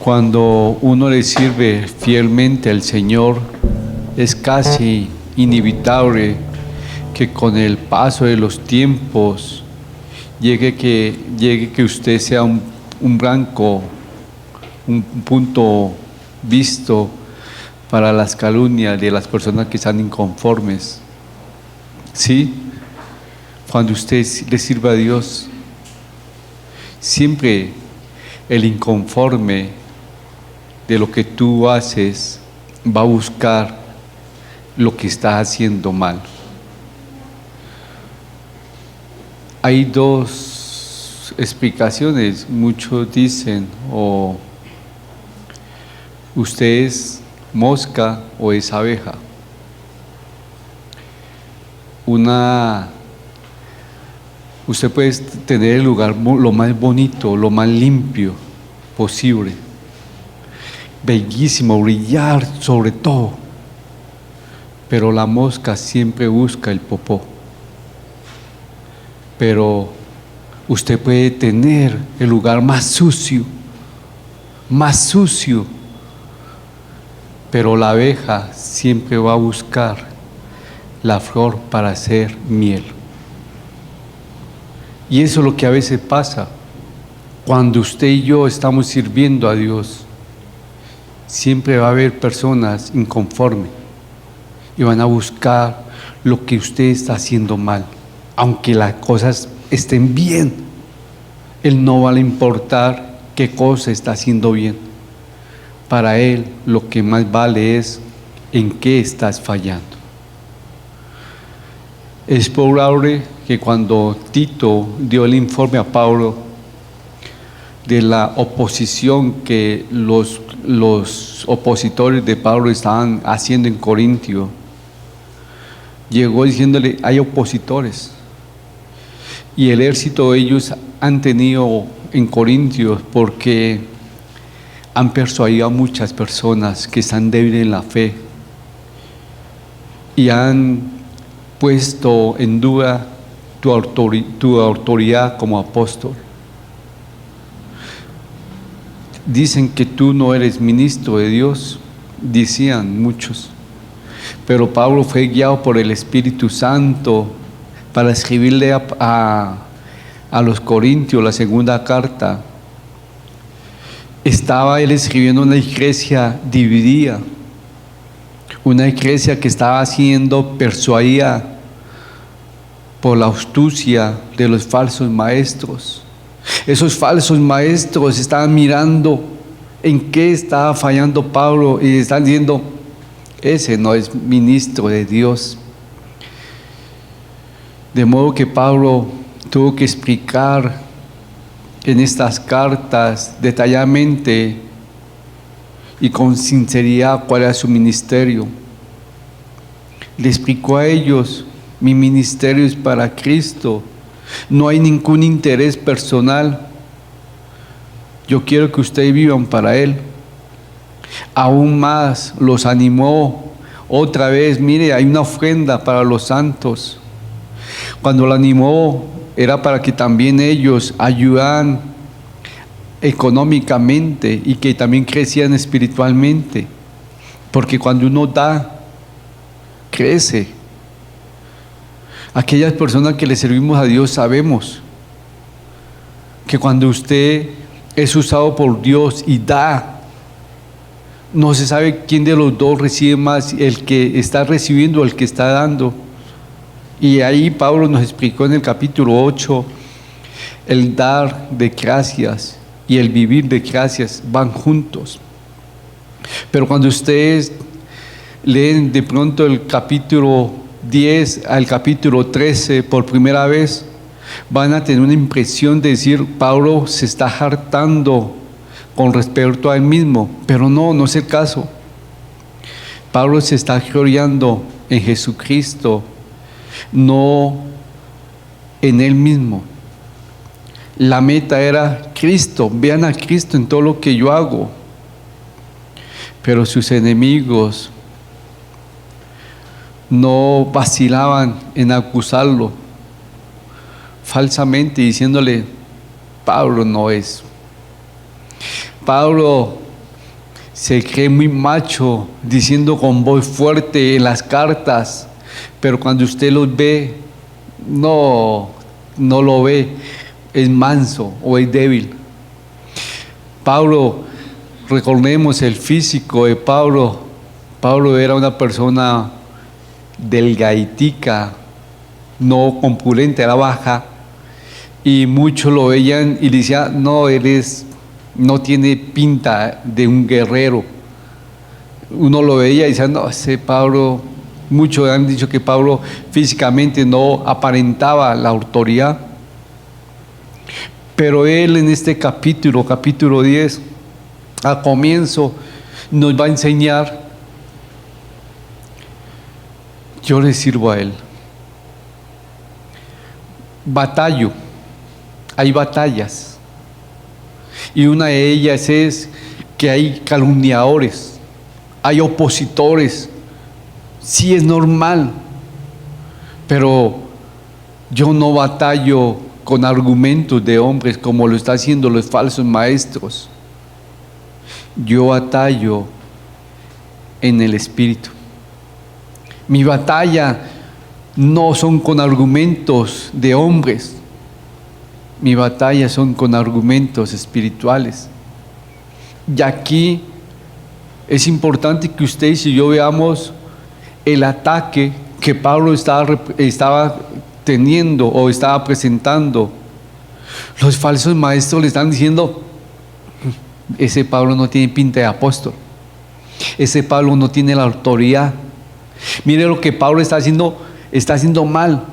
Cuando uno le sirve fielmente al Señor, es casi inevitable que con el paso de los tiempos llegue que usted sea un blanco, un punto visto para las calumnias de las personas que están inconformes. ¿Sí? Cuando usted le sirva a Dios, siempre el inconforme de lo que tú haces va a buscar lo que estás haciendo mal. Hay dos explicaciones. Muchos dicen, o usted es mosca o es abeja. Usted puede tener el lugar lo más bonito, lo más limpio posible, bellísimo, brillar sobre todo, pero la mosca siempre busca el popó. Pero usted puede tener el lugar más sucio, pero la abeja siempre va a buscar la flor para hacer miel. Y eso es lo que a veces pasa cuando usted y yo estamos sirviendo a Dios. Siempre va a haber personas inconformes y van a buscar lo que usted está haciendo mal. Aunque las cosas estén bien, Él no va a importar qué cosa está haciendo bien. Para Él lo que más vale es en qué estás fallando. Es probable que cuando Tito dio el informe a Pablo de la oposición que los opositores de Pablo estaban haciendo en Corintio, llegó diciéndole: hay opositores. Y el éxito ellos han tenido en Corintios porque han persuadido a muchas personas que están débiles en la fe y han puesto en duda tu autoridad como apóstol. Dicen que tú no eres ministro de Dios, decían muchos, pero Pablo fue guiado por el Espíritu Santo para escribirle a los Corintios la segunda carta. Estaba él escribiendo una iglesia dividida, una iglesia que estaba siendo persuadida por la astucia de los falsos maestros. Esos falsos maestros estaban mirando en qué estaba fallando Pablo y están diciendo: ese no es ministro de Dios. De modo que Pablo tuvo que explicar en estas cartas detalladamente y con sinceridad cuál era su ministerio. Le explicó a ellos: mi ministerio es para Cristo, no hay ningún interés personal, yo quiero que ustedes vivan para Él. Aún más los animó otra vez: mire, hay una ofrenda para los santos. Cuando lo animó era para que también ellos ayudaran económicamente y que también crecían espiritualmente, porque cuando uno da, crece. Aquellas personas que le servimos a Dios sabemos que cuando usted es usado por Dios y da, no se sabe quién de los dos recibe más, el que está recibiendo o el que está dando. Y ahí Pablo nos explicó en el capítulo 8, el dar de gracias y el vivir de gracias van juntos. Pero cuando ustedes leen de pronto el capítulo 10 al capítulo 13 por primera vez, van a tener una impresión de decir: Pablo se está hartando con respecto a él mismo, pero no es el caso. Pablo se está gloriando en Jesucristo, no en él mismo. La meta era Cristo. Vean a Cristo en todo lo que yo hago. Pero sus enemigos no vacilaban en acusarlo falsamente, diciéndole: Pablo no es. Pablo se cree muy macho, diciendo con voz fuerte en las cartas, pero cuando usted los ve, no lo ve, es manso o es débil. Pablo, recordemos el físico de Pablo. Pablo era una persona delgaditica, no corpulenta, era baja, y muchos lo veían y le decían, no tiene pinta de un guerrero. Uno lo veía y decía, no, ese Pablo, muchos han dicho que Pablo físicamente no aparentaba la autoridad, pero él en este capítulo 10, al comienzo, nos va a enseñar: yo le sirvo a él. Batallo, hay batallas, y una de ellas es que hay calumniadores, hay opositores. Sí, es normal, pero yo no batallo con argumentos de hombres como lo están haciendo los falsos maestros. Yo batallo en el Espíritu. Mi batalla no son con argumentos de hombres, mi batalla son con argumentos espirituales. Y aquí es importante que ustedes y yo veamos el ataque que Pablo estaba teniendo o estaba presentando. Los falsos maestros le están diciendo: ese Pablo no tiene pinta de apóstol, ese Pablo no tiene la autoridad. Mire lo que Pablo está haciendo mal.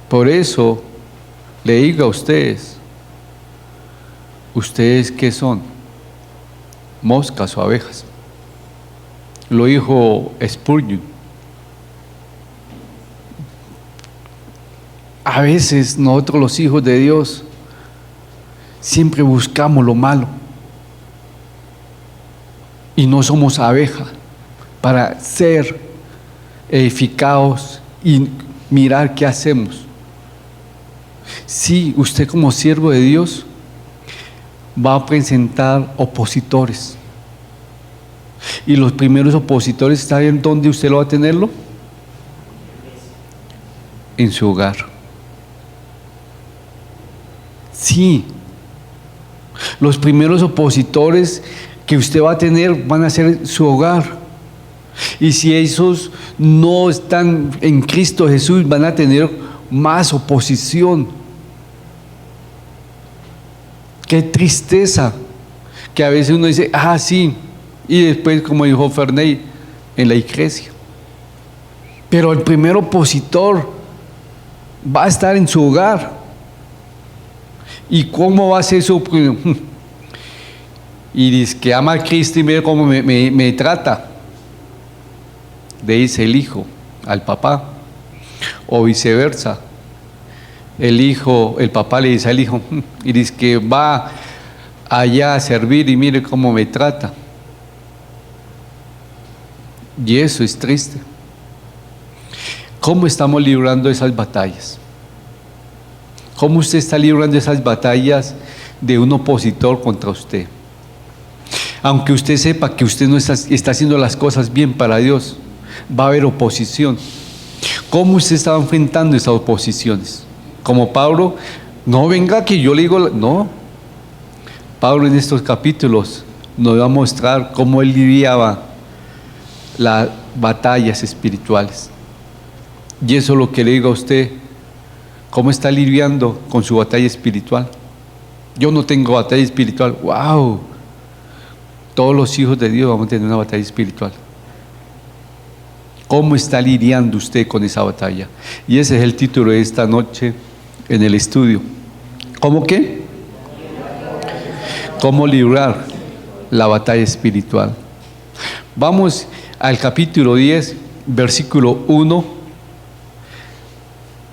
Por eso le digo a ustedes: ¿ustedes qué son? ¿Moscas o abejas? Lo dijo Spurgeon. A veces nosotros, los hijos de Dios, siempre buscamos lo malo y no somos abejas para ser edificados y mirar qué hacemos. Sí, usted como siervo de Dios va a presentar opositores, y los primeros opositores, ¿saben dónde usted lo va a tenerlo? En su hogar. Sí, los primeros opositores que usted va a tener van a ser su hogar. Y si esos no están en Cristo Jesús, van a tener más oposición. Qué tristeza que a veces uno dice: sí, y después, como dijo Ferney, en la iglesia. Pero el primer opositor va a estar en su hogar. ¿Y cómo va a ser eso? Y dice que ama a Cristo y mira cómo me trata. Le dice el hijo al papá, o viceversa. El papá le dice al hijo, y dice que va allá a servir y mire cómo me trata. Y eso es triste. ¿Cómo estamos librando esas batallas? ¿Cómo usted está librando esas batallas de un opositor contra usted? Aunque usted sepa que usted no está haciendo las cosas bien para Dios, va a haber oposición. ¿Cómo usted está enfrentando esas oposiciones? Como Pablo, no venga que yo le digo, no. Pablo en estos capítulos nos va a mostrar cómo él lidiaba las batallas espirituales. Y eso es lo que le digo a usted: ¿cómo está lidiando con su batalla espiritual? Yo no tengo batalla espiritual. ¡Wow! Todos los hijos de Dios vamos a tener una batalla espiritual. ¿Cómo está lidiando usted con esa batalla? Y ese es el título de esta noche en el estudio. ¿Cómo qué? ¿Cómo librar la batalla espiritual? Vamos al capítulo 10, versículo 1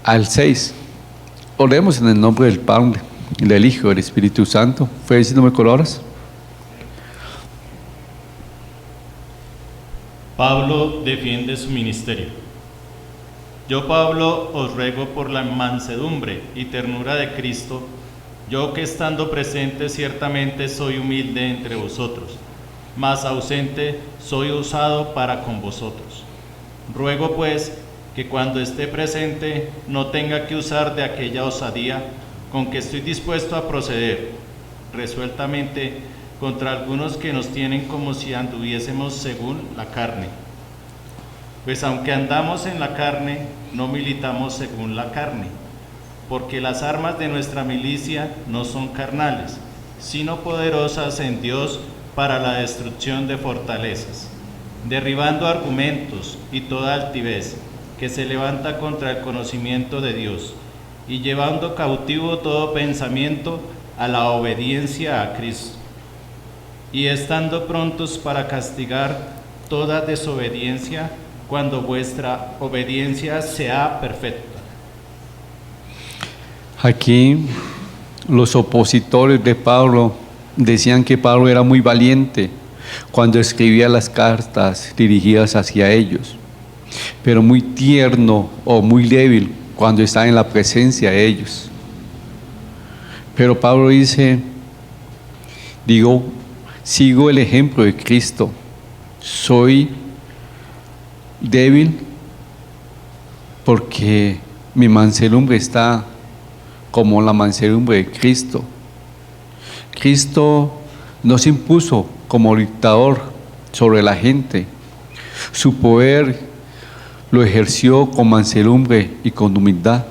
al 6. Oremos en el nombre del Padre, del Hijo y del Espíritu Santo. ¿Fue diciéndome colores? Pablo defiende su ministerio. Yo, Pablo, os ruego por la mansedumbre y ternura de Cristo, yo que estando presente ciertamente soy humilde entre vosotros, mas ausente soy usado para con vosotros. Ruego pues que cuando esté presente no tenga que usar de aquella osadía con que estoy dispuesto a proceder resueltamente contra algunos que nos tienen como si anduviésemos según la carne. Pues aunque andamos en la carne, no militamos según la carne, porque las armas de nuestra milicia no son carnales, sino poderosas en Dios para la destrucción de fortalezas, derribando argumentos y toda altivez que se levanta contra el conocimiento de Dios, y llevando cautivo todo pensamiento a la obediencia a Cristo, y estando prontos para castigar toda desobediencia cuando vuestra obediencia sea perfecta. Aquí los opositores de Pablo decían que Pablo era muy valiente cuando escribía las cartas dirigidas hacia ellos, pero muy tierno o muy débil cuando está en la presencia de ellos. Pero Pablo dice, sigo el ejemplo de Cristo, soy débil porque mi mansedumbre está como la mansedumbre de Cristo. Cristo no se impuso como dictador sobre la gente. Su poder lo ejerció con mansedumbre y con humildad.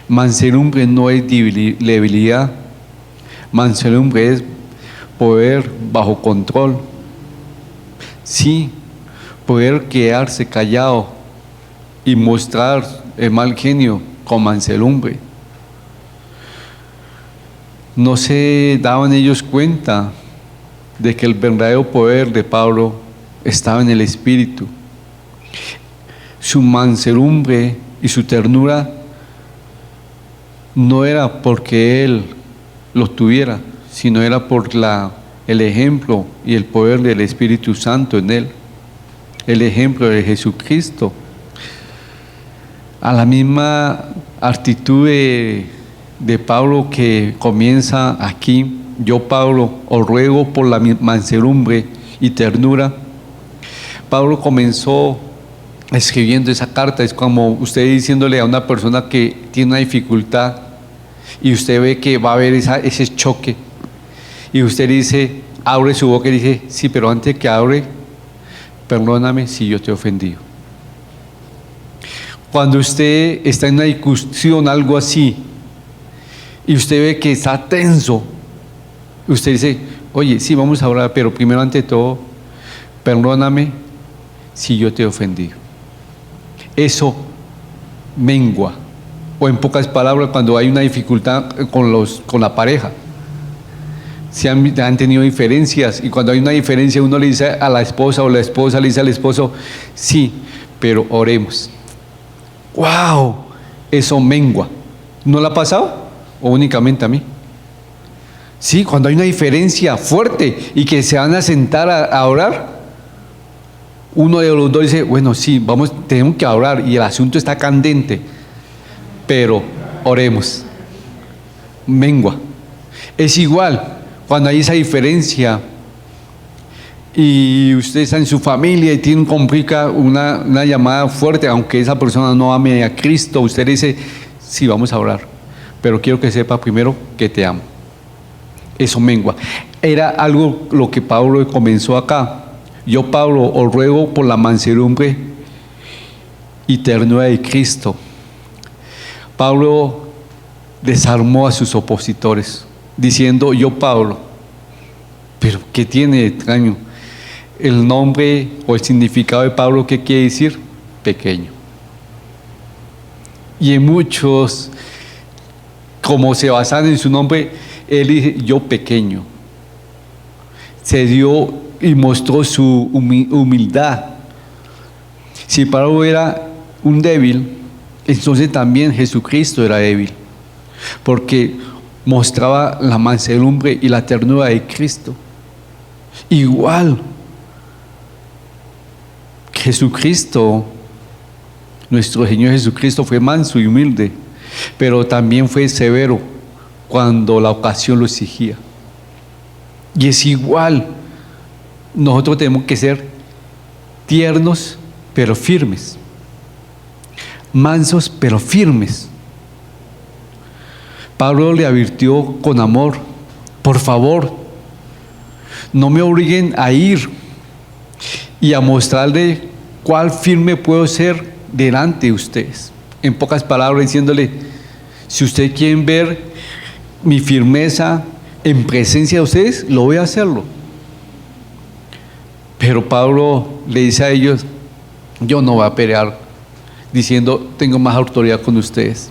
Mansedumbre no es debilidad. Mansedumbre es poder bajo control. Sí, poder quedarse callado y mostrar el mal genio con mansedumbre. No se daban ellos cuenta de que el verdadero poder de Pablo estaba en el Espíritu. Su mansedumbre y su ternura no era porque él lo tuviera, sino era por el ejemplo y el poder del Espíritu Santo en él, el ejemplo de Jesucristo. A la misma actitud de Pablo que comienza aquí, yo Pablo os ruego por la mansedumbre y ternura. Pablo comenzó escribiendo esa carta, es como usted diciéndole a una persona que tiene una dificultad y usted ve que va a haber ese choque y usted dice, abre su boca y dice, sí, pero antes que abre, perdóname si yo te he ofendido. Cuando usted está en una discusión, algo así, y usted ve que está tenso, usted dice, oye, sí, vamos a orar, pero primero ante todo, perdóname si yo te he ofendido. Eso mengua. O en pocas palabras, cuando hay una dificultad con la pareja, si han tenido diferencias, y cuando hay una diferencia uno le dice a la esposa o la esposa le dice al esposo, sí, pero oremos. ¡Wow! Eso mengua. ¿No le ha pasado? ¿O únicamente a mí? Sí, cuando hay una diferencia fuerte y que se van a sentar a orar, uno de los dos dice, bueno, sí, tenemos que orar y el asunto está candente, pero oremos. Mengua. Es igual, cuando hay esa diferencia y usted está en su familia y tiene una llamada fuerte, aunque esa persona no ame a Cristo, usted dice, sí, vamos a orar, pero quiero que sepa primero que te amo. Eso mengua. Era algo lo que Pablo comenzó acá. Yo, Pablo, os ruego por la mansedumbre y ternura de Cristo. Pablo desarmó a sus opositores, diciendo, yo, Pablo, pero ¿qué tiene de extraño? El nombre o el significado de Pablo, ¿qué quiere decir? Pequeño. Y en muchos, como se basan en su nombre, él dice, yo pequeño. Se dio y mostró su humildad. Si Pablo era un débil, entonces también Jesucristo era débil, porque mostraba la mansedumbre y la ternura de Cristo. Igual, Jesucristo, nuestro Señor Jesucristo fue manso y humilde, pero también fue severo cuando la ocasión lo exigía. Y es igual nosotros tenemos que ser tiernos pero firmes, mansos pero firmes. Pablo le advirtió con amor: por favor, no me obliguen a ir y a mostrarle cuál firme puedo ser delante de ustedes. En pocas palabras, diciéndole: si ustedes quieren ver mi firmeza en presencia de ustedes, lo voy a hacerlo. Pero Pablo le dice a ellos: yo no voy a pelear diciendo tengo más autoridad con ustedes.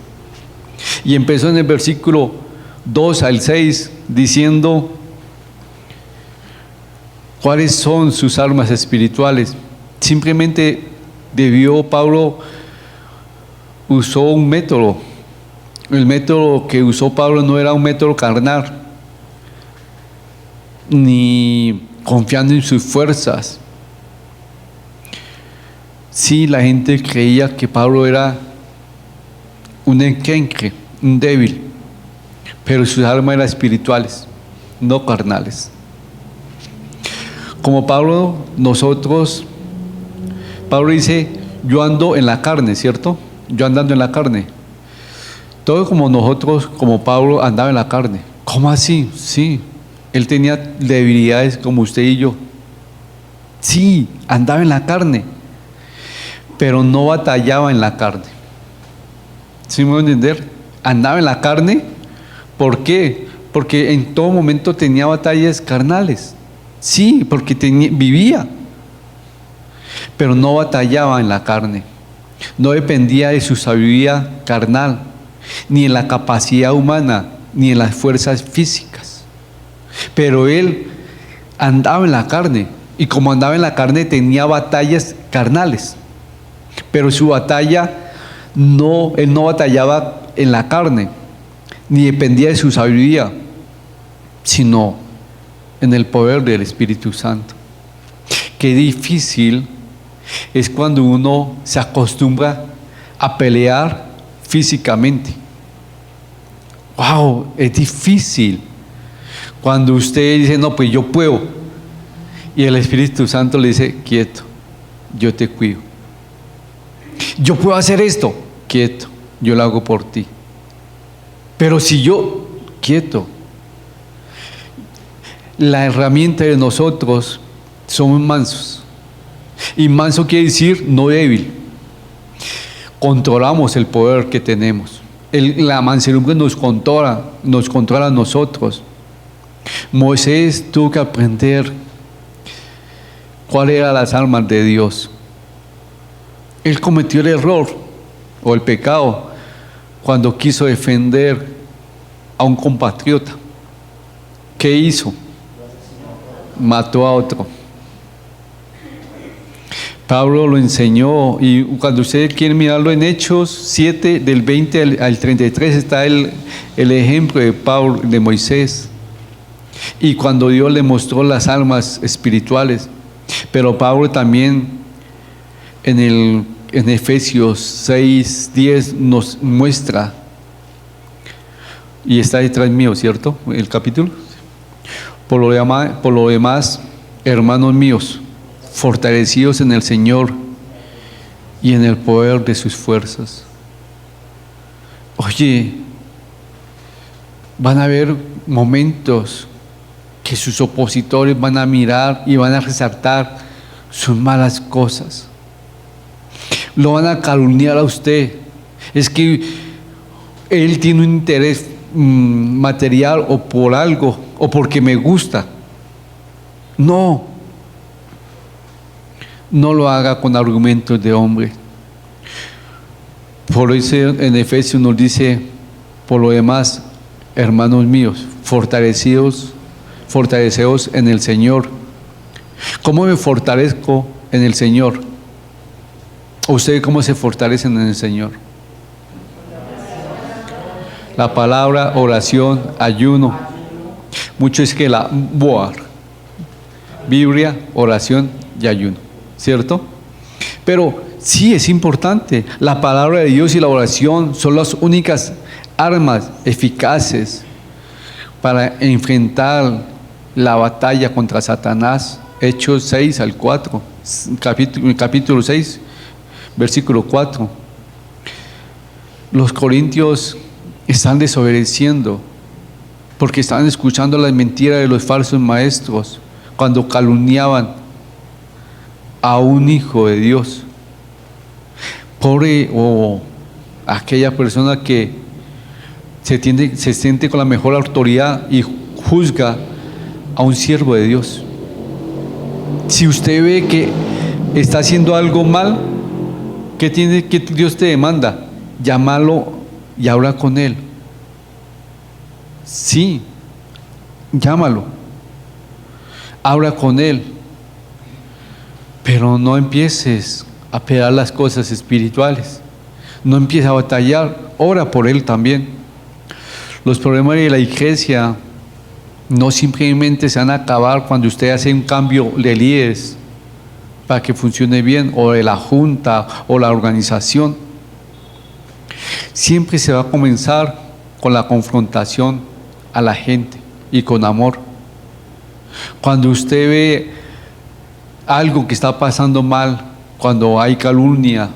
Y empezó en el versículo 2 al 6 diciendo cuáles son sus armas espirituales. Simplemente Pablo usó un método. El método que usó Pablo no era un método carnal, ni confiando en sus fuerzas. Sí, la gente creía que Pablo era un enclenque, un débil, pero sus armas eran espirituales, no carnales. Como Pablo dice: yo ando en la carne, ¿cierto? Yo andando en la carne. Todo como nosotros, como Pablo, andaba en la carne. ¿Cómo así? Sí, él tenía debilidades como usted y yo. Sí, andaba en la carne, pero no batallaba en la carne. ¿Sí me voy a entender? Andaba en la carne. ¿Por qué? Porque en todo momento tenía batallas carnales. Sí, porque vivía, pero no batallaba en la carne. No dependía de su sabiduría carnal, ni en la capacidad humana, ni en las fuerzas físicas. Pero él andaba en la carne, y como andaba en la carne tenía batallas carnales. Pero su batalla él no batallaba en la carne, ni dependía de su sabiduría, sino en el poder del Espíritu Santo. Qué difícil es cuando uno se acostumbra a pelear físicamente. Wow, es difícil cuando usted dice: no, pues yo puedo, y el Espíritu Santo le dice: quieto, yo te cuido. Yo puedo hacer esto, quieto, yo lo hago por ti. Pero si yo, quieto. La herramienta de nosotros somos mansos, y manso quiere decir no débil. Controlamos el poder que tenemos. La mansedumbre nos controla a nosotros. Moisés tuvo que aprender cuáles eran las armas de Dios. Él cometió el error o el pecado cuando quiso defender a un compatriota. ¿Qué hizo? Mató a otro. Pablo lo enseñó, y cuando ustedes quieren mirarlo en Hechos 7, del 20 al 33, está el ejemplo de Pablo, de Moisés, y cuando Dios le mostró las armas espirituales. Pero Pablo también en Efesios 6, 10 nos muestra, y está detrás mío, ¿cierto? El capítulo. Por lo demás, hermanos míos, fortalecidos en el Señor y en el poder de sus fuerzas. Oye, van a haber momentos que sus opositores van a mirar y van a resaltar sus malas cosas. Lo van a calumniar a usted. Es que él tiene un interés material, o por algo, o porque me gusta. No lo haga con argumentos de hombre. Por eso en Efesios nos dice: por lo demás, hermanos míos, fortaleceos en el Señor. ¿Cómo me fortalezco en el Señor? ¿Ustedes cómo se fortalecen en el Señor? La palabra, oración, ayuno. Mucho es que la boar, Biblia, oración y ayuno, ¿cierto? Pero sí es importante. La palabra de Dios y la oración son las únicas armas eficaces para enfrentar la batalla contra Satanás Hechos 6 al 4, capítulo 6, versículo 4. Los corintios están desobedeciendo porque están escuchando las mentiras de los falsos maestros cuando calumniaban a un hijo de Dios. Pobre o aquella persona que se siente con la mejor autoridad y juzga a un siervo de Dios. Si usted ve que está haciendo algo mal, ¿qué Dios te demanda? Llámalo y habla con él. Sí, llámalo, habla con él, pero no empieces a pegar las cosas espirituales, no empieces a batallar, ora por él también. Los problemas de la iglesia no simplemente se van a acabar cuando usted hace un cambio de líderes para que funcione bien, o de la junta o la organización. Siempre se va a comenzar con la confrontación a la gente y con amor. Cuando usted ve algo que está pasando mal, cuando hay calumnia,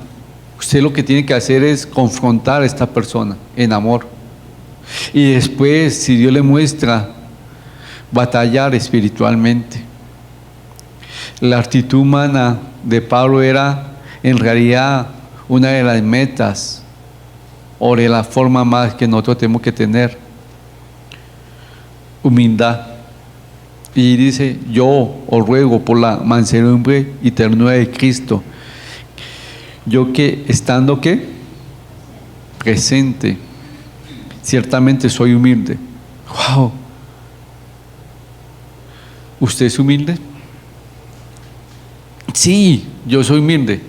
usted lo que tiene que hacer es confrontar a esta persona en amor. Y después, si Dios le muestra, batallar espiritualmente. La actitud humana de Pablo era en realidad una de las metas o de la forma más que nosotros tenemos que tener. Humildad. Y dice: yo os ruego por la mansedumbre y ternura de Cristo, yo que estando ¿qué? Presente, ciertamente soy humilde. ¡Wow! ¿Usted es humilde? Sí, yo soy humilde.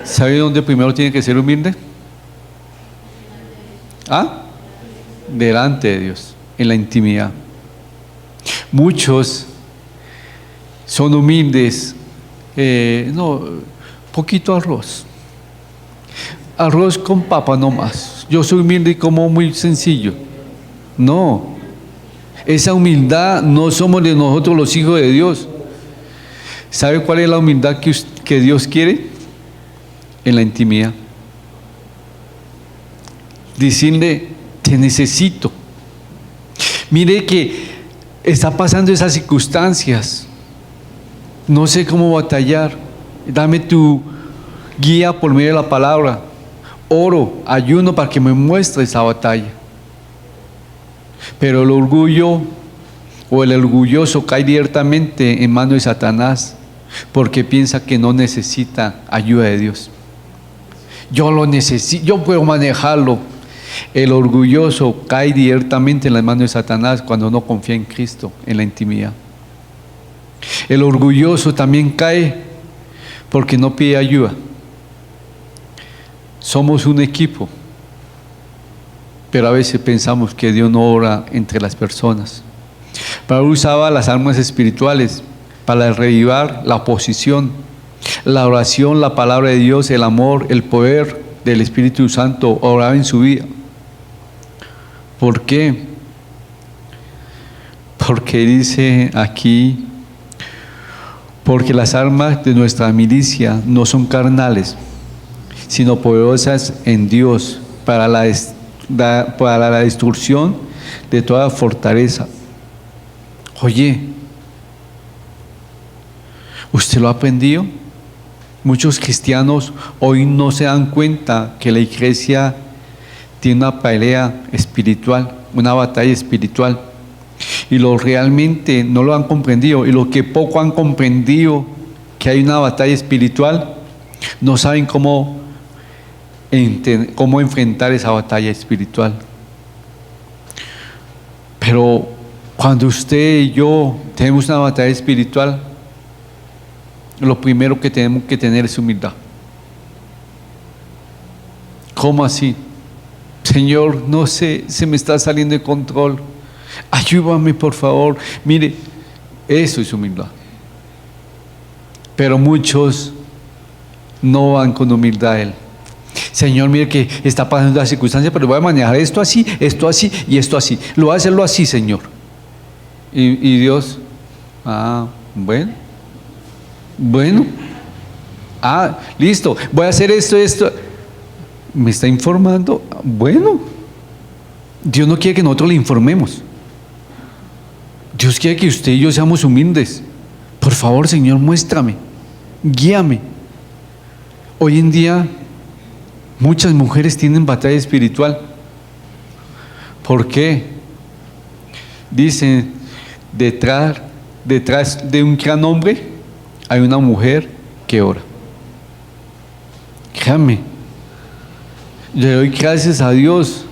¿Sabe dónde primero tiene que ser humilde? ¿Ah? Delante de Dios, en la intimidad. Muchos son humildes. Poquito arroz. Arroz con papa nomás. Yo soy humilde y como muy sencillo. No. Esa humildad no somos de nosotros los hijos de Dios. ¿Sabe cuál es la humildad que Dios quiere? En la intimidad. Decirle: te necesito. Mire que está pasando esas circunstancias. No sé cómo batallar. Dame tu guía por medio de la palabra. Oro, ayuno para que me muestre esa batalla. Pero el orgullo o el orgulloso cae directamente en manos de Satanás, porque piensa que no necesita ayuda de Dios. Yo lo necesito, yo puedo manejarlo. El orgulloso cae directamente en las manos de Satanás cuando no confía en Cristo, en la intimidad. El orgulloso también cae porque no pide ayuda. Somos un equipo, pero a veces pensamos que Dios no obra entre las personas. Pablo usaba las armas espirituales para revivar la oposición, la oración, la palabra de Dios, el amor, el poder del Espíritu Santo obraba en su vida. ¿Por qué? Porque dice aquí: porque las armas de nuestra milicia no son carnales, sino poderosas en Dios para la destrucción de toda fortaleza. Oye, ¿usted lo ha aprendido? Muchos cristianos hoy no se dan cuenta que la iglesia tiene una pelea espiritual, una batalla espiritual, y lo realmente no lo han comprendido, y lo que poco han comprendido que hay una batalla espiritual, no saben cómo enfrentar esa batalla espiritual. Pero cuando usted y yo tenemos una batalla espiritual, lo primero que tenemos que tener es humildad. ¿Cómo así? Señor, no sé, se me está saliendo de control. Ayúdame, por favor. Mire, eso es humildad. Pero muchos no van con humildad a Él. Señor, mire que está pasando la circunstancia, pero voy a manejar esto así y esto así. Lo voy a hacerlo así, Señor. Y Dios, Bueno. Ah, listo. Voy a hacer esto. ¿Me está informando? Bueno. Dios no quiere que nosotros le informemos. Dios quiere que usted y yo seamos humildes. Por favor, Señor, muéstrame. Guíame. Hoy en día, muchas mujeres tienen batalla espiritual. ¿Por qué? Dicen, detrás de un gran hombre hay una mujer que ora. Créame, le doy gracias a Dios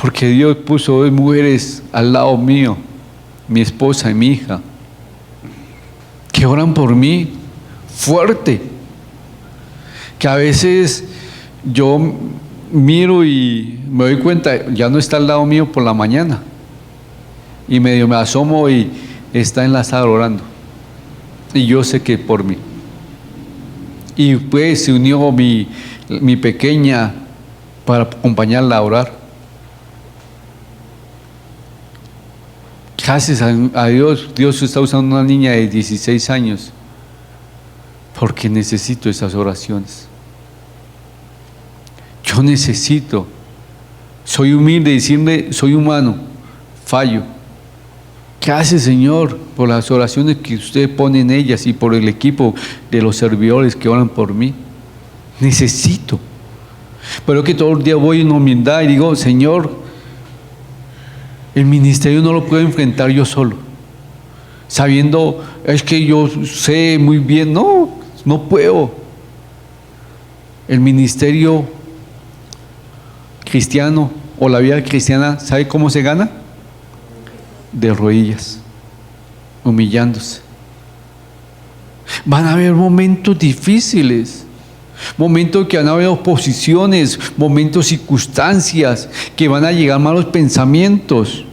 porque Dios puso 2 mujeres al lado mío, mi esposa y mi hija, que oran por mí fuerte, que a veces yo miro y me doy cuenta, ya no está al lado mío por la mañana, y medio me asomo y está en la sala orando, y yo sé que por mí. Y pues se unió mi pequeña para acompañarla a orar. Gracias a Dios, Dios está usando una niña de 16 años porque necesito esas oraciones. Yo necesito, soy humilde, decirle, soy humano, fallo. Gracias, Señor, por las oraciones que usted pone en ellas y por el equipo de los servidores que oran por mí. Necesito. Pero que todo el día voy en humildad y digo, Señor, el ministerio no lo puedo enfrentar yo solo. Sabiendo, es que yo sé muy bien, no puedo. El ministerio cristiano o la vida cristiana, ¿sabe cómo se gana? De rodillas, humillándose. Van a haber momentos difíciles, momentos que van a haber oposiciones, momentos, circunstancias, que van a llegar malos pensamientos.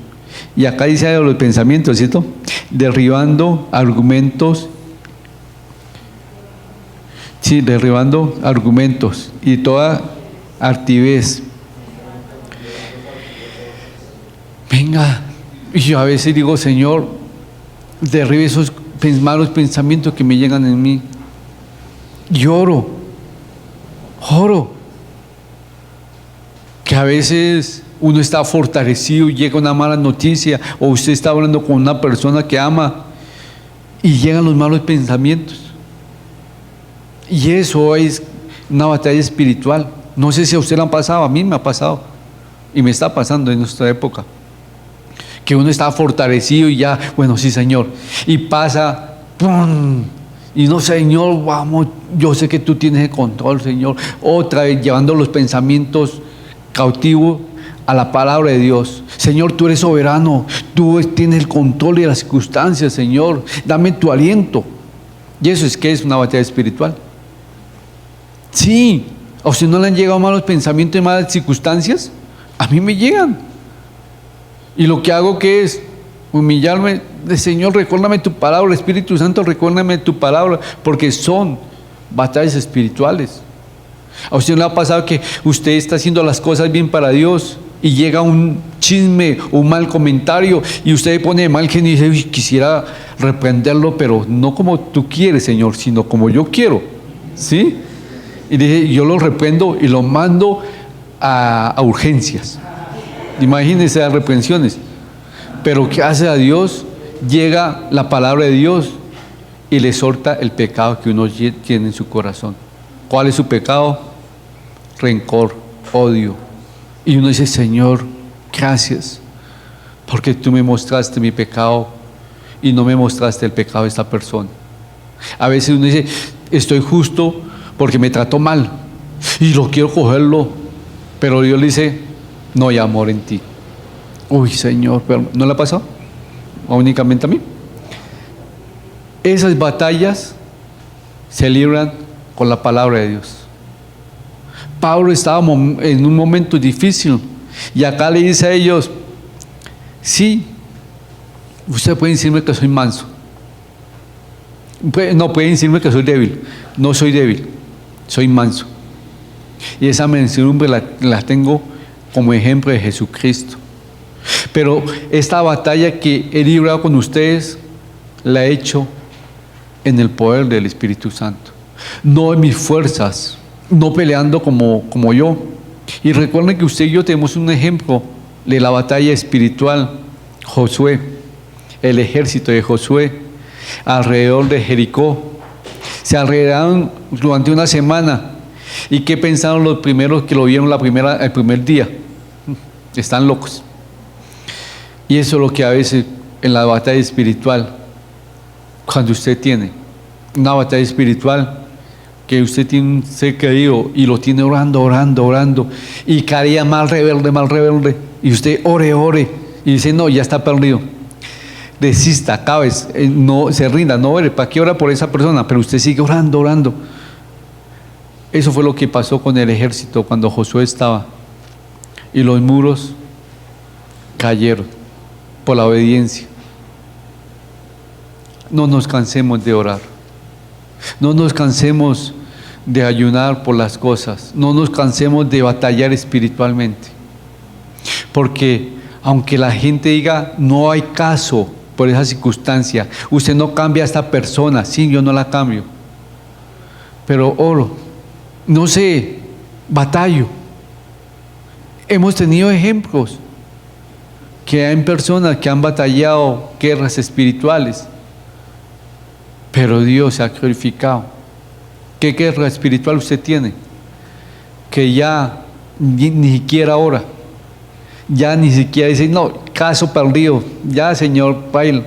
Y acá dice de los pensamientos, ¿cierto? Derribando argumentos. Sí, derribando argumentos y toda altivez. Venga. Y yo a veces digo, Señor, derribe esos malos pensamientos que me llegan en mí. Y oro. Que a veces uno está fortalecido y llega una mala noticia, o usted está hablando con una persona que ama y llegan los malos pensamientos. Y eso es una batalla espiritual. No sé si a usted le han pasado, a mí me ha pasado y me está pasando en nuestra época. Que uno está fortalecido y ya, bueno, sí, Señor, y pasa, ¡pum! Y no, Señor, vamos, yo sé que tú tienes el control, Señor. Otra vez llevando los pensamientos cautivos a la palabra de Dios. Señor, tú eres soberano, tú tienes el control de las circunstancias, Señor, dame tu aliento. Y eso es que es una batalla espiritual. Sí, ¿a usted no le han llegado malos pensamientos y malas circunstancias? A mí me llegan. Y lo que hago que es humillarme, Señor, recuérdame tu palabra, Espíritu Santo, recuérdame tu palabra, porque son batallas espirituales. ¿A usted no le ha pasado que usted está haciendo las cosas bien para Dios y llega un chisme, un mal comentario y usted pone de mal genio y dice, uy, quisiera reprenderlo, pero no como tú quieres, Señor, sino como yo quiero? ¿Sí? Y dije, yo lo reprendo y lo mando a urgencias. Imagínense las reprensiones. Pero ¿qué hace a Dios? Llega la palabra de Dios y le exhorta el pecado que uno tiene en su corazón. ¿Cuál es su pecado? Rencor, odio. Y uno dice, Señor, gracias, porque tú me mostraste mi pecado y no me mostraste el pecado de esta persona. A veces uno dice, estoy justo porque me trató mal y lo quiero cogerlo, pero Dios le dice, no hay amor en ti. Uy, Señor, pero ¿no le ha pasado? Únicamente a mí. Esas batallas se libran con la palabra de Dios. Pablo estaba en un momento difícil y acá le dice a ellos, sí, ustedes pueden decirme que soy manso, no pueden decirme que soy débil, no soy débil, soy manso. Y esa mansedumbre la tengo como ejemplo de Jesucristo. Pero esta batalla que he librado con ustedes la he hecho en el poder del Espíritu Santo. No en mis fuerzas, no peleando como yo. Y recuerden que usted y yo tenemos un ejemplo de la batalla espiritual. Josué, el ejército de Josué, alrededor de Jericó. Se alrededoraron durante una semana. ¿Y qué pensaron los primeros que lo vieron el primer día? Están locos. Y eso es lo que a veces en la batalla espiritual, cuando usted tiene una batalla espiritual, que usted tiene un ser querido y lo tiene orando, y caía mal rebelde, y usted ore, y dice, no, ya está perdido. Desista, acabe, no se rinda, no ore, ¿para qué ora por esa persona? Pero usted sigue orando. Eso fue lo que pasó con el ejército cuando Josué estaba, y los muros cayeron por la obediencia. No nos cansemos de orar, no nos cansemos de ayunar por las cosas, no nos cansemos de batallar espiritualmente, porque aunque la gente diga no hay caso por esa circunstancia, usted no cambia a esta persona, sí, yo no la cambio, pero oro, no sé, batallo. Hemos tenido ejemplos que hay personas que han batallado guerras espirituales, pero Dios se ha glorificado. ¿Qué guerra espiritual usted tiene? Que ya ni siquiera ora, ya ni siquiera dice, no, caso perdido, ya Señor, baila.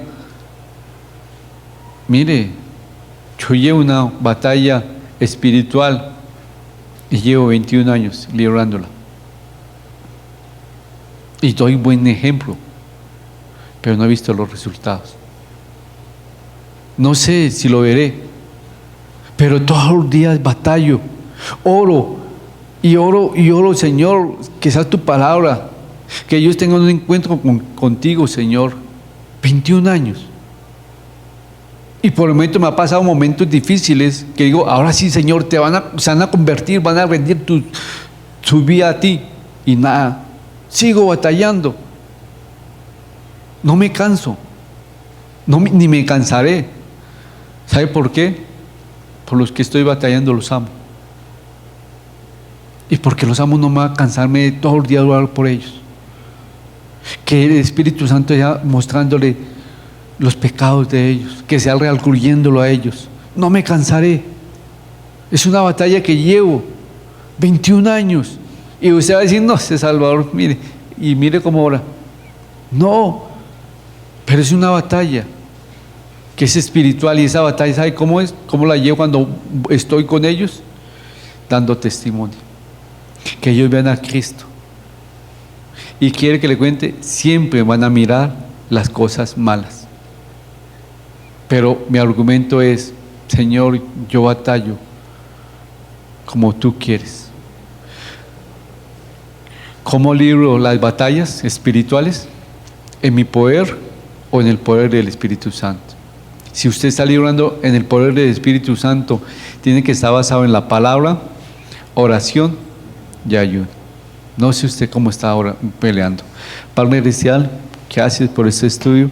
Mire, yo llevo una batalla espiritual y llevo 21 años librándola. Y doy buen ejemplo, pero no he visto los resultados. No sé si lo veré, pero todos los días batallo, oro, Señor, que sea tu palabra, que ellos tengan un encuentro contigo, Señor. 21 años. Y por el momento me ha pasado momentos difíciles que digo, ahora sí, Señor, se van a convertir, van a rendir su vida a ti. Y nada, sigo batallando. No me canso, ni me cansaré. ¿Sabe por qué? Por los que estoy batallando los amo. Y porque los amo no me va a cansarme de todo el día orar por ellos. Que el Espíritu Santo ya mostrándole los pecados de ellos, que sea redarguyéndolo a ellos. No me cansaré. Es una batalla que llevo 21 años. Y usted va a decir, no, ese Salvador, mire cómo ora. No, pero es una batalla que es espiritual, y esa batalla, ¿sabe cómo es? ¿Cómo la llevo cuando estoy con ellos? Dando testimonio, que ellos vean a Cristo. Y quiere que le cuente, siempre van a mirar las cosas malas, pero mi argumento es, Señor, yo batallo como tú quieres. ¿Cómo libro las batallas espirituales? ¿En mi poder o en el poder del Espíritu Santo? Si usted está librando en el poder del Espíritu Santo, tiene que estar basado en la palabra, oración y ayuno. No sé usted cómo está ahora peleando. Padre Celestial, gracias por este estudio.